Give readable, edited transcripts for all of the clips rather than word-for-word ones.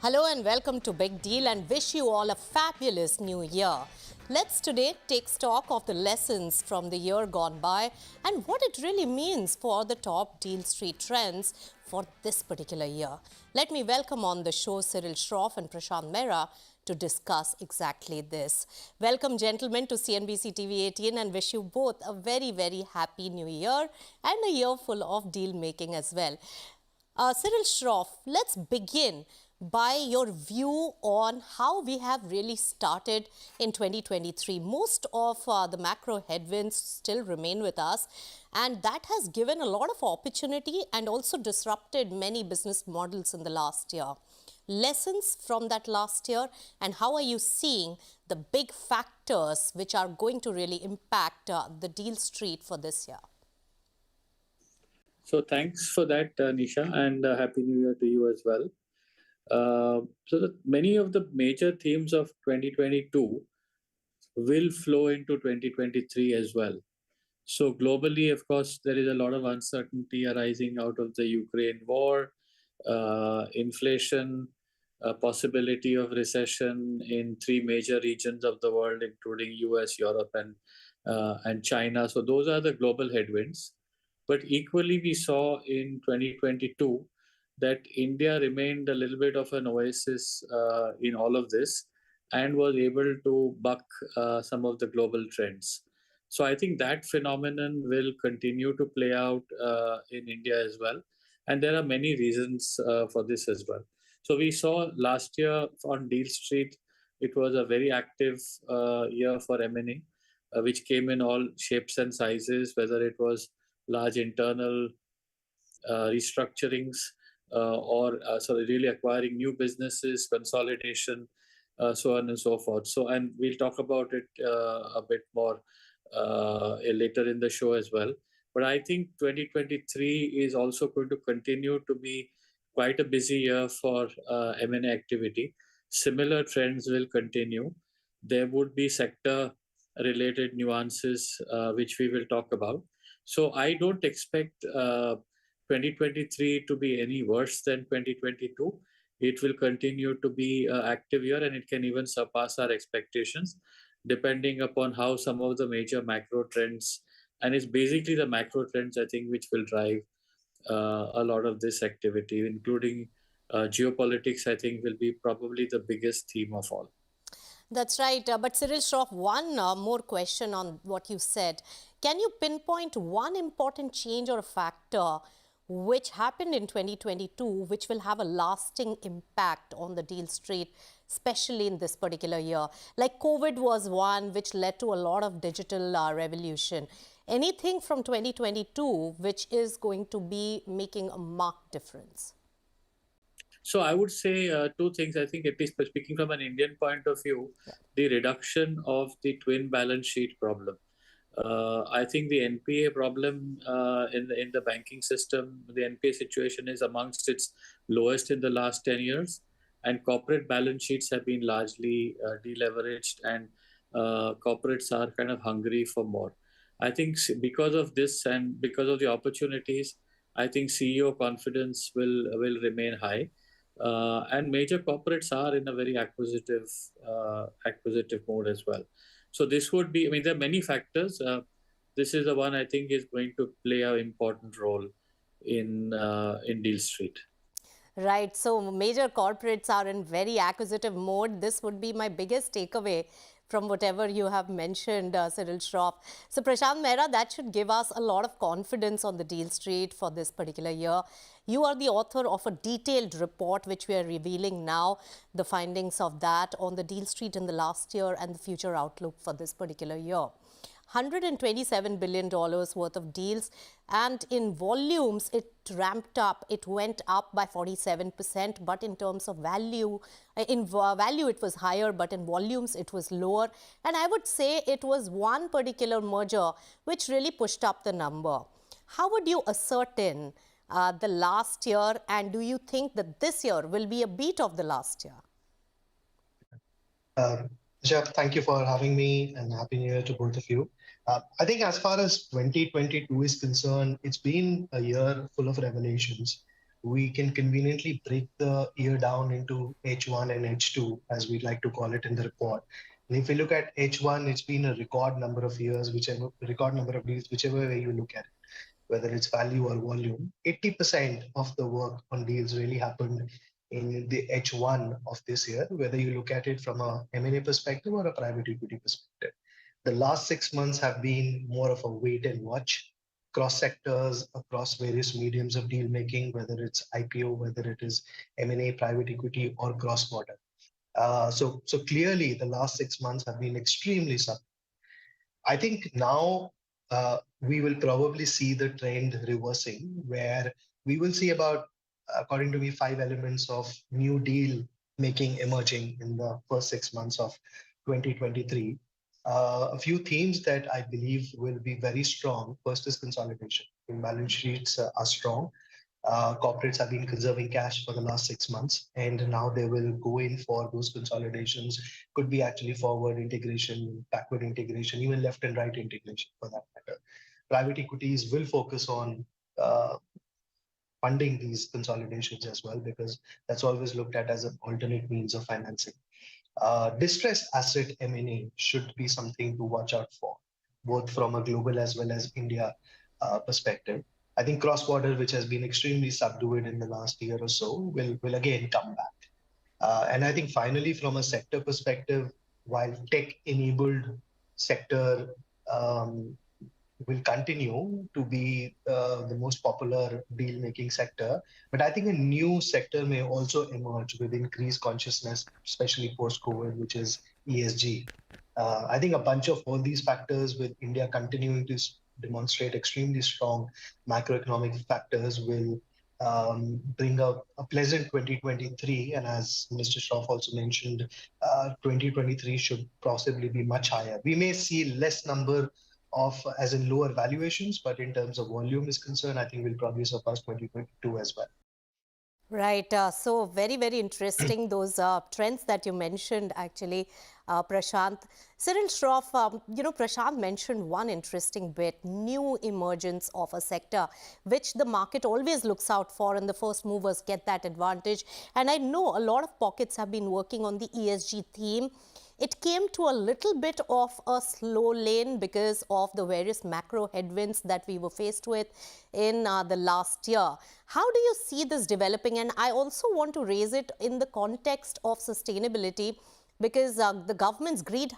Hello and welcome to Big Deal and wish you all a fabulous new year. Let's today take stock of the lessons from the year gone by and what it really means for the top Deal Street trends for this particular year. Let me welcome on the show Cyril Shroff and Prashant Mehra to discuss exactly this. Welcome, gentlemen, to CNBC-TV18 and wish you both a very, very happy new year and a year full of deal making as well. Cyril Shroff, let's begin by your view on how we have really started in 2023. Most of the macro headwinds still remain with us, and that has given a lot of opportunity and also disrupted many business models in the last year. Lessons from that last year, and how are you seeing the big factors which are going to really impact the deal street for this year? So thanks for that, Nisha, and Happy New Year to you as well. Many of the major themes of 2022 will flow into 2023 as well. So globally, of course, there is a lot of uncertainty arising out of the Ukraine war, inflation, possibility of recession in three major regions of the world, including US, Europe, and China. So those are the global headwinds. But equally, we saw in 2022 that India remained a little bit of an oasis in all of this and was able to buck some of the global trends. So I think that phenomenon will continue to play out in India as well. And there are many reasons for this as well. So we saw last year on Deal Street, it was a very active year for M&A, which came in all shapes and sizes, whether it was large internal restructurings or really acquiring new businesses, consolidation, so on and so forth. So, and we'll talk about it a bit more later in the show as well. But I think 2023 is also going to continue to be quite a busy year for M&A activity. Similar trends will continue. There would be sector-related nuances, which we will talk about. So I don't expect 2023 to be any worse than 2022. It will continue to be an active year, and it can even surpass our expectations, depending upon how some of the major macro trends, and it's basically the macro trends, I think, which will drive a lot of this activity, including geopolitics, I think, will be probably the biggest theme of all. That's right. But Cyril Shroff, one more question on what you said. Can you pinpoint one important change or a factor which happened in 2022, which will have a lasting impact on the deal street, especially in this particular year? Like COVID was one which led to a lot of digital revolution. Anything from 2022 which is going to be making a marked difference? So I would say two things. I think, at least speaking from an Indian point of view, the reduction of the twin balance sheet problem. I think the NPA problem in the banking system, the NPA situation is amongst its lowest in the last 10 years. And corporate balance sheets have been largely deleveraged, and corporates are kind of hungry for more. I think because of this and because of the opportunities, I think CEO confidence will remain high. And major corporates are in a very acquisitive mode as well. So this would be, I mean, there are many factors. This is the one I think is going to play an important role in Deal Street. Right. So major corporates are in very acquisitive mode. This would be my biggest takeaway from whatever you have mentioned, Cyril Shroff. So Prashant Mehra, that should give us a lot of confidence on the deal street for this particular year. You are the author of a detailed report, which we are revealing now, the findings of that on the deal street in the last year and the future outlook for this particular year. $127 billion worth of deals, and in volumes it ramped up. It went up by 47%, but in terms of value, value it was higher, but in volumes it was lower. And I would say it was one particular merger which really pushed up the number. How would you ascertain the last year, and do you think that this year will be a beat of the last year? Jeff, thank you for having me, and Happy New Year to both of you. I think as far as 2022 is concerned, it's been a year full of revelations. we can conveniently break the year down into H1 and H2, as we like to call it in the report. And if you look at H1, it's been a record number of years, whichever record number of deals, whichever way you look at it, whether it's value or volume. 80% of the work on deals really happened in the H1 of this year, whether you look at it from a M&A perspective or a private equity perspective. The last 6 months have been more of a wait and watch across sectors, across various mediums of deal making, whether it's IPO, whether it is M&A, private equity, or cross-border. So clearly, the last 6 months have been extremely subtle. I think now we will probably see the trend reversing, where we will see about, according to me, 5 elements of new deal making emerging in the first 6 months of 2023. A few themes that I believe will be very strong. First is consolidation. Balance sheets are strong. Corporates have been conserving cash for the last 6 months, and now they will go in for those consolidations. Could be actually forward integration, backward integration, even left and right integration for that matter. Private equities will focus on funding these consolidations as well, because that's always looked at as an alternate means of financing. Distressed asset M&A should be something to watch out for, both from a global as well as India perspective. I think cross-border, which has been extremely subdued in the last year or so, will again come back. And I think finally, from a sector perspective, while tech-enabled sector will continue to be the most popular deal-making sector, but I think a new sector may also emerge with increased consciousness, especially post-COVID, which is ESG. I think a bunch of all these factors, with India continuing to demonstrate extremely strong macroeconomic factors, will bring a pleasant 2023. And as Mr. Shroff also mentioned, 2023 should possibly be much higher. We may see less number of, as in lower valuations, but in terms of volume is concerned, I think we'll probably surpass 2022 as well. Right. So very, very interesting, those trends that you mentioned, actually, Prashant. Cyril Shroff, Prashant mentioned one interesting bit, new emergence of a sector, which the market always looks out for, and the first movers get that advantage. And I know a lot of pockets have been working on the ESG theme. It came to a little bit of a slow lane because of the various macro headwinds that we were faced with in the last year. How do you see this developing? And I also want to raise it in the context of sustainability, because the government's green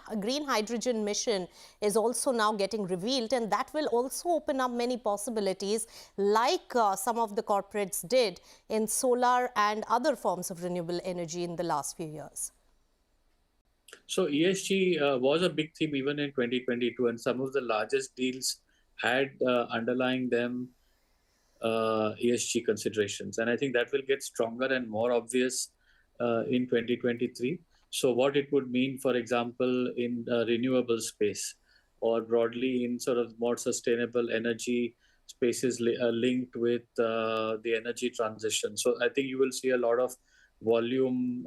hydrogen mission is also now getting revealed, and that will also open up many possibilities, like some of the corporates did in solar and other forms of renewable energy in the last few years. So ESG was a big theme even in 2022, and some of the largest deals had underlying them ESG considerations. And I think that will get stronger and more obvious in 2023. So what it would mean, for example, in renewable space, or broadly in sort of more sustainable energy spaces linked with the energy transition. So I think you will see a lot of volume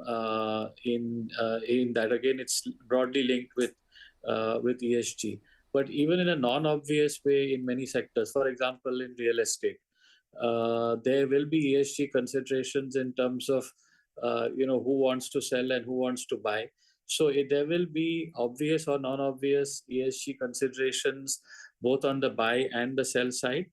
in that. Again, it's broadly linked with ESG, but even in a non-obvious way in many sectors. For example, in real estate, there will be ESG considerations in terms of who wants to sell and who wants to buy. So there will be obvious or non-obvious ESG considerations both on the buy and the sell side.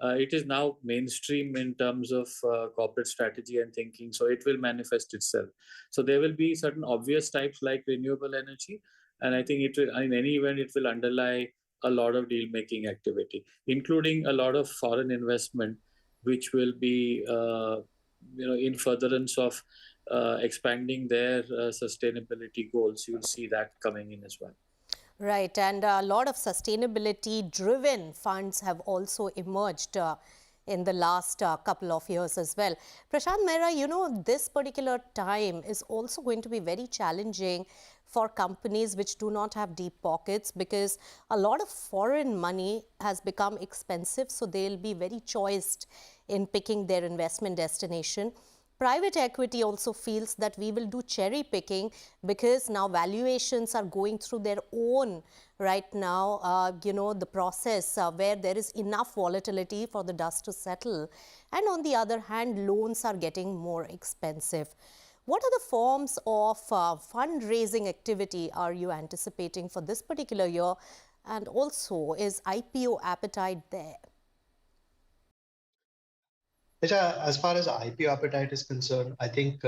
It is now mainstream in terms of corporate strategy and thinking, so it will manifest itself. So there will be certain obvious types like renewable energy, and I think it will, in any event, it will underlie a lot of deal-making activity, including a lot of foreign investment, which will be in furtherance of expanding their sustainability goals. You'll see that coming in as well. Right, and a lot of sustainability-driven funds have also emerged in the last couple of years as well. Prashant, Mehra, this particular time is also going to be very challenging for companies which do not have deep pockets, because a lot of foreign money has become expensive, so they'll be very choiced in picking their investment destination. Private equity also feels that we will do cherry picking because now valuations are going through their own right now, the process where there is enough volatility for the dust to settle. And on the other hand, loans are getting more expensive. What are the forms of fundraising activity are you anticipating for this particular year? And also, is IPO appetite there? As far as IPO appetite is concerned, I think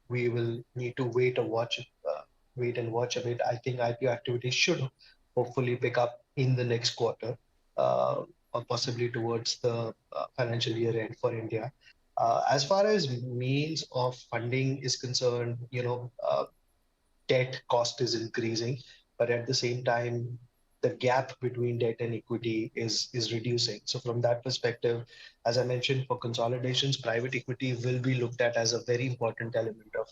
we will need to wait and watch a bit. I think IPO activity should hopefully pick up in the next quarter, or possibly towards the financial year end for India. As far as means of funding is concerned, debt cost is increasing, but at the same time, the gap between debt and equity is reducing. So from that perspective, as I mentioned, for consolidations, private equity will be looked at as a very important element of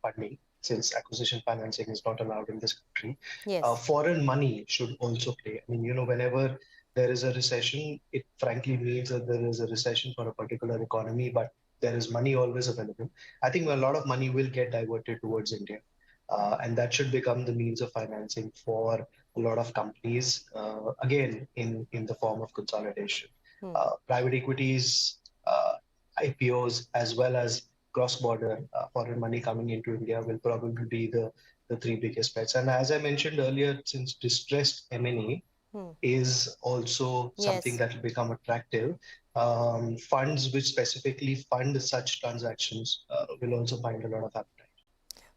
funding, since acquisition financing is not allowed in this country. Yes. Foreign money should also play. I mean, whenever there is a recession, it frankly means that there is a recession for a particular economy, but there is money always available. I think a lot of money will get diverted towards India. And that should become the means of financing for a lot of companies, again, in the form of consolidation. Private equities, IPOs, as well as cross-border foreign money coming into India will probably be the three biggest bets. And as I mentioned earlier, since distressed M&A is also something Yes. that will become attractive, funds which specifically fund such transactions will also find a lot of appetite.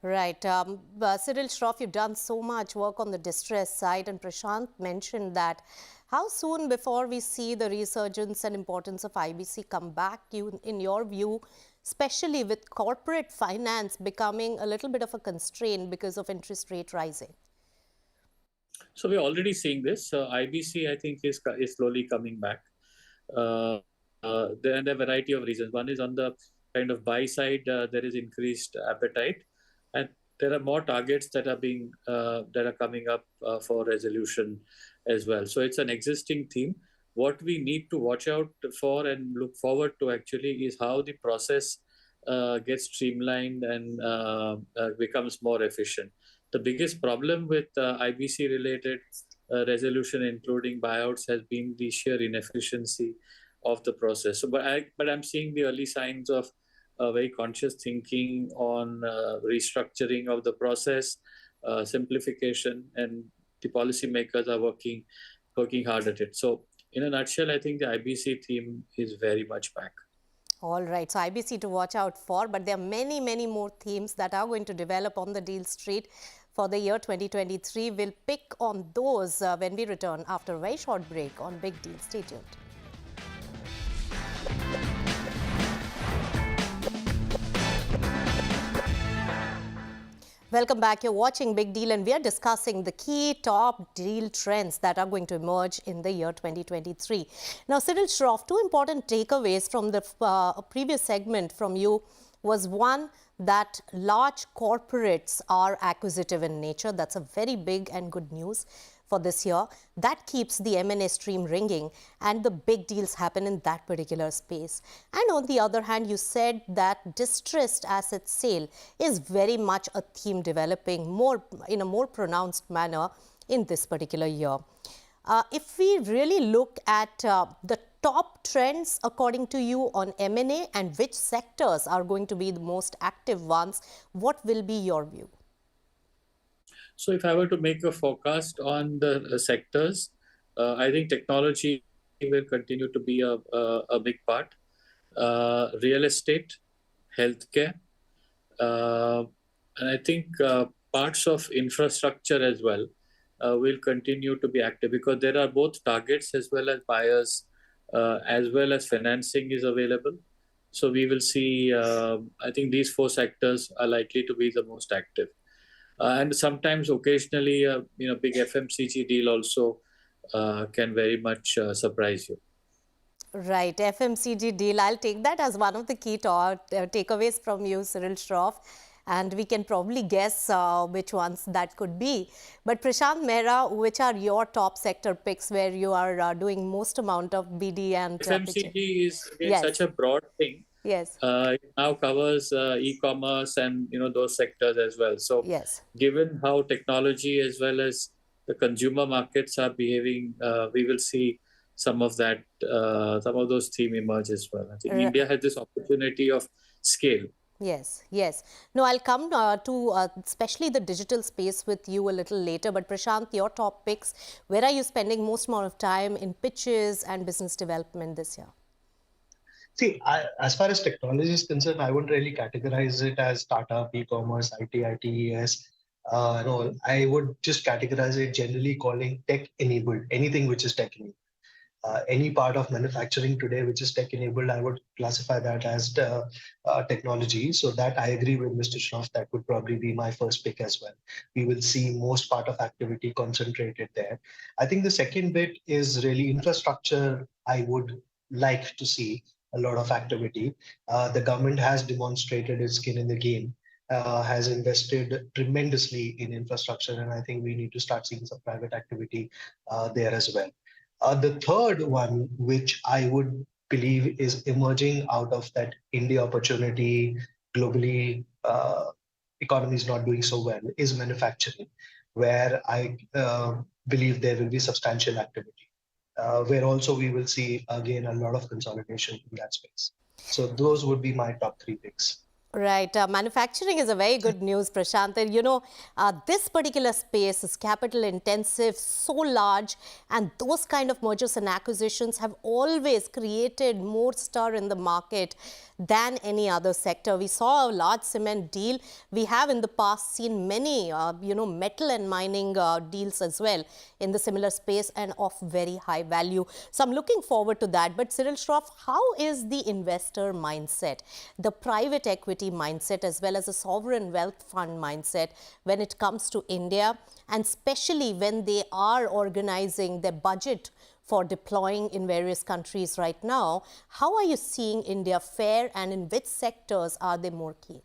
Right. Cyril Shroff, you've done so much work on the distress side, and Prashant mentioned that. How soon before we see the resurgence and importance of IBC come back, in your view, especially with corporate finance becoming a little bit of a constraint because of interest rate rising? So we're already seeing this. IBC, I think, is slowly coming back. There are a variety of reasons. One is on the kind of buy side, there is increased appetite, and there are more targets that are coming up for resolution as well. So it's an existing theme. What we need to watch out for and look forward to actually is how the process gets streamlined and becomes more efficient. The biggest problem with IBC related resolution, including buyouts, has been the sheer inefficiency of the process. So, but I'm seeing the early signs of very conscious thinking on restructuring of the process, simplification, and the policymakers are working hard at it. So, in a nutshell, I think the IBC theme is very much back. All right, so IBC to watch out for, but there are many, many more themes that are going to develop on the deal street for the year 2023. We'll pick on those when we return after a very short break on Big Deal. Stay tuned. Welcome back. You're watching Big Deal, and we are discussing the key top deal trends that are going to emerge in the year 2023. Now, Cyril Shroff, two important takeaways from the previous segment from you was one, that large corporates are acquisitive in nature. That's a very big and good news for this year. That keeps the M&A stream ringing and the big deals happen in that particular space. And on the other hand, you said that distressed asset sale is very much a theme developing in a more pronounced manner in this particular year. If we really look at the top trends according to you on M&A and which sectors are going to be the most active ones, what will be your view? So if I were to make a forecast on the sectors, I think technology will continue to be a big part. Real estate, healthcare, and I think parts of infrastructure as well will continue to be active, because there are both targets as well as buyers, as well as financing is available. So we will see, I think these four sectors are likely to be the most active. And sometimes, occasionally, big FMCG deal also can very much surprise you. Right, FMCG deal. I'll take that as one of the key takeaways from you, Cyril Shroff. And we can probably guess which ones that could be. But Prashant, Mehra, which are your top sector picks where you are doing most amount of BD and FMCG is such a broad thing. Yes. It now covers e-commerce and those sectors as well. So, Yes. given how technology as well as the consumer markets are behaving, we will see some of those themes emerge as well. I think India has this opportunity of scale. Yes, yes. No, I'll come to especially the digital space with you a little later. But Prashant, your top picks, where are you spending most amount of time in pitches and business development this year? See, as far as technology is concerned, I wouldn't really categorize it as startup, e-commerce, IT, ITES. No, I would just categorize it generally calling tech-enabled, anything which is tech-enabled. Any part of manufacturing today which is tech-enabled, I would classify that as technology. So that I agree with Mr. Shroff, that would probably be my first pick as well. We will see most part of activity concentrated there. I think the second bit is really infrastructure. I would like to see a lot of activity. The government has demonstrated its skin in the game, has invested tremendously in infrastructure, and I think we need to start seeing some private activity there as well. The third one, which I would believe is emerging out of that India opportunity globally, economy is not doing so well, is manufacturing, where I believe there will be substantial activity, where also we will see again a lot of consolidation in that space. So those would be my top three picks. Right. Manufacturing is a very good news, Prashant. And this particular space is capital intensive, so large, and those kind of mergers and acquisitions have always created more stir in the market than any other sector. We saw a large cement deal. We have in the past seen many, metal and mining deals as well in the similar space and of very high value. So I'm looking forward to that. But Cyril Shroff, how is the investor mindset, the private equity mindset, as well as a sovereign wealth fund mindset when it comes to India, and especially when they are organizing their budget for deploying in various countries right now? How are you seeing India fare, and in which sectors are they more keen?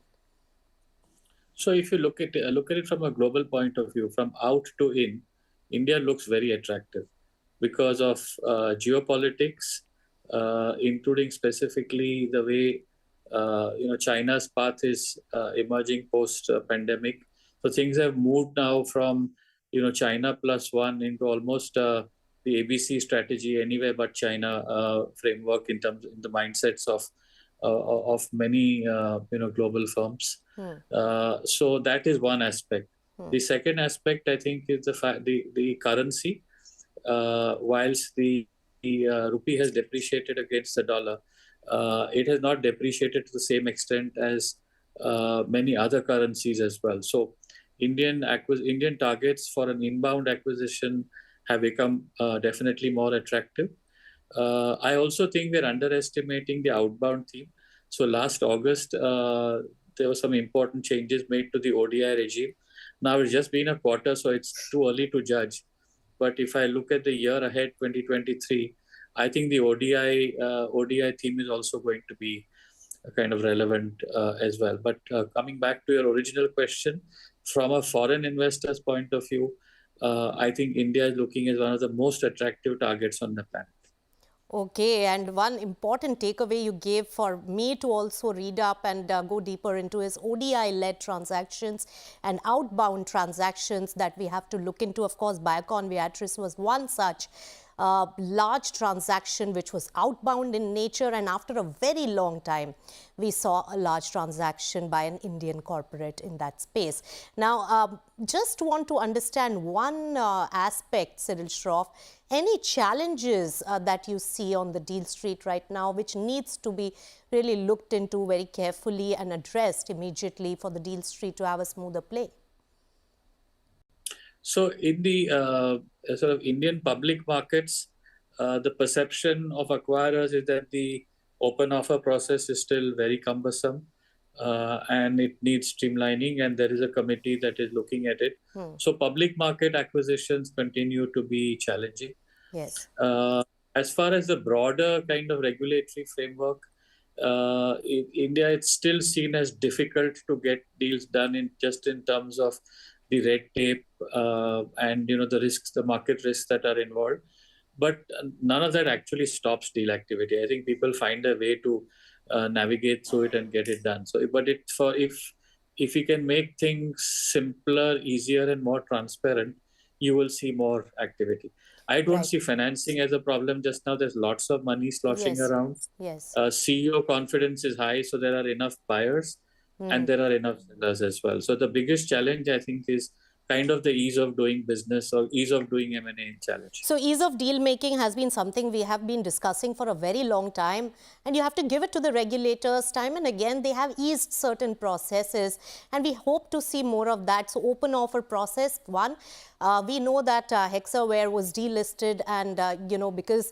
So if you look at it from a global point of view, from out to in, India looks very attractive because of geopolitics, including specifically the way China's path is emerging post pandemic. So things have moved now from China plus one into almost the ABC strategy anywhere but China framework in the mindsets of many global firms. So that is one aspect. The second aspect, I think, is the currency. Whilst the rupee has depreciated against the dollar, it has not depreciated to the same extent as many other currencies as well. So Indian targets for an inbound acquisition have become definitely more attractive. I also think we're underestimating the outbound theme. So last August, there were some important changes made to the ODI regime. Now it's just been a quarter, so it's too early to judge. But if I look at the year ahead, 2023, I think the ODI theme is also going to be kind of relevant as well. But coming back to your original question, from a foreign investor's point of view, I think India is looking as one of the most attractive targets on the planet. Okay, and one important takeaway you gave for me to also read up and go deeper into is ODI-led transactions and outbound transactions that we have to look into. Of course, Biocon Viatris was one such large transaction which was outbound in nature, and after a very long time, we saw a large transaction by an Indian corporate in that space. Now, just want to understand one aspect, Cyril Shroff. Any challenges that you see on the deal street right now, which needs to be really looked into very carefully and addressed immediately for the deal street to have a smoother play? So in the sort of Indian public markets, the perception of acquirers is that the open offer process is still very cumbersome and it needs streamlining, and there is a committee that is looking at it. So public market acquisitions continue to be challenging. Yes. As far as the broader kind of regulatory framework, in India, it's still seen as difficult to get deals done in terms of the red tape and the risks, the market risks that are involved. But none of that actually stops deal activity. I think people find a way to navigate through it and get it done. So, but if you can make things simpler, easier, and more transparent, you will see more activity. I don't see financing as a problem just now. There's lots of money sloshing around. Yes. CEO confidence is high, so there are enough buyers and there are enough sellers as well. So the biggest challenge, I think, is kind of the ease of doing business or ease of doing M&A challenge. So ease of deal making has been something we have been discussing for a very long time, and you have to give it to the regulators. Time and again, they have eased certain processes, and we hope to see more of that. So open offer process, one. We know that Hexaware was delisted, and because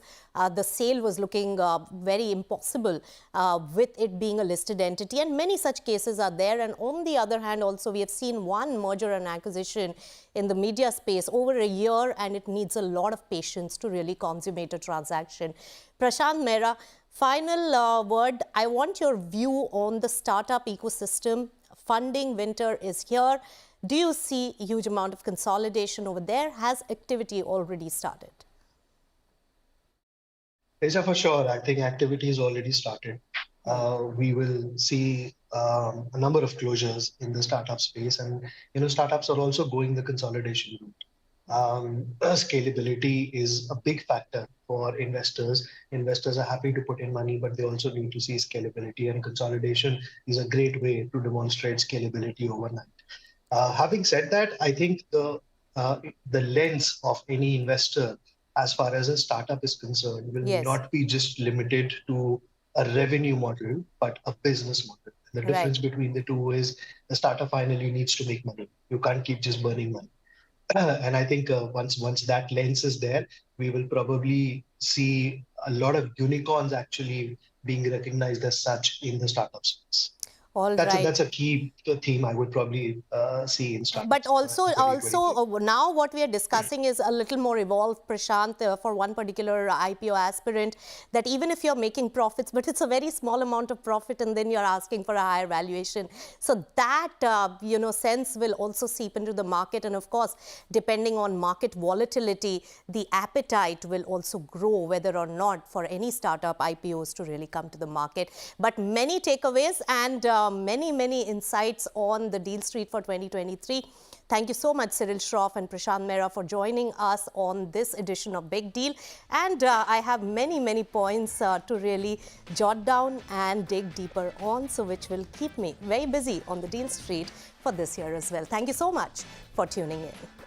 the sale was looking very impossible with it being a listed entity, and many such cases are there. And on the other hand, also we have seen one merger and acquisition in the media space over a year, and it needs a lot of patience to really consummate a transaction. Prashant, Mehra, final word. I want your view on the startup ecosystem. Funding winter is here. Do you see a huge amount of consolidation over there? Has activity already started? Teja, for sure. I think activity has already started. We will see a number of closures in the startup space, and startups are also going the consolidation route. Scalability is a big factor for investors. Investors are happy to put in money, but they also need to see scalability, and consolidation is a great way to demonstrate scalability overnight. Having said that, I think the lens of any investor, as far as a startup is concerned, will not be just limited to a revenue model, but a business model. The difference between the two is the startup finally needs to make money. You can't keep just burning money. And I think once that lens is there, we will probably see a lot of unicorns actually being recognized as such in the startup space. That's a key theme I would probably see in startups. But also now what we are discussing is a little more evolved, Prashant, for one particular IPO aspirant, that even if you're making profits, but it's a very small amount of profit, and then you're asking for a higher valuation. So that, sense will also seep into the market. And of course, depending on market volatility, the appetite will also grow, whether or not for any startup IPOs to really come to the market. But many takeaways and many insights on the deal street for 2023. Thank you so much, Cyril Shroff and Prashant Mehra, for joining us on this edition of Big Deal. And I have many points to really jot down and dig deeper on, so which will keep me very busy on the deal street for this year as well. Thank you so much for tuning in.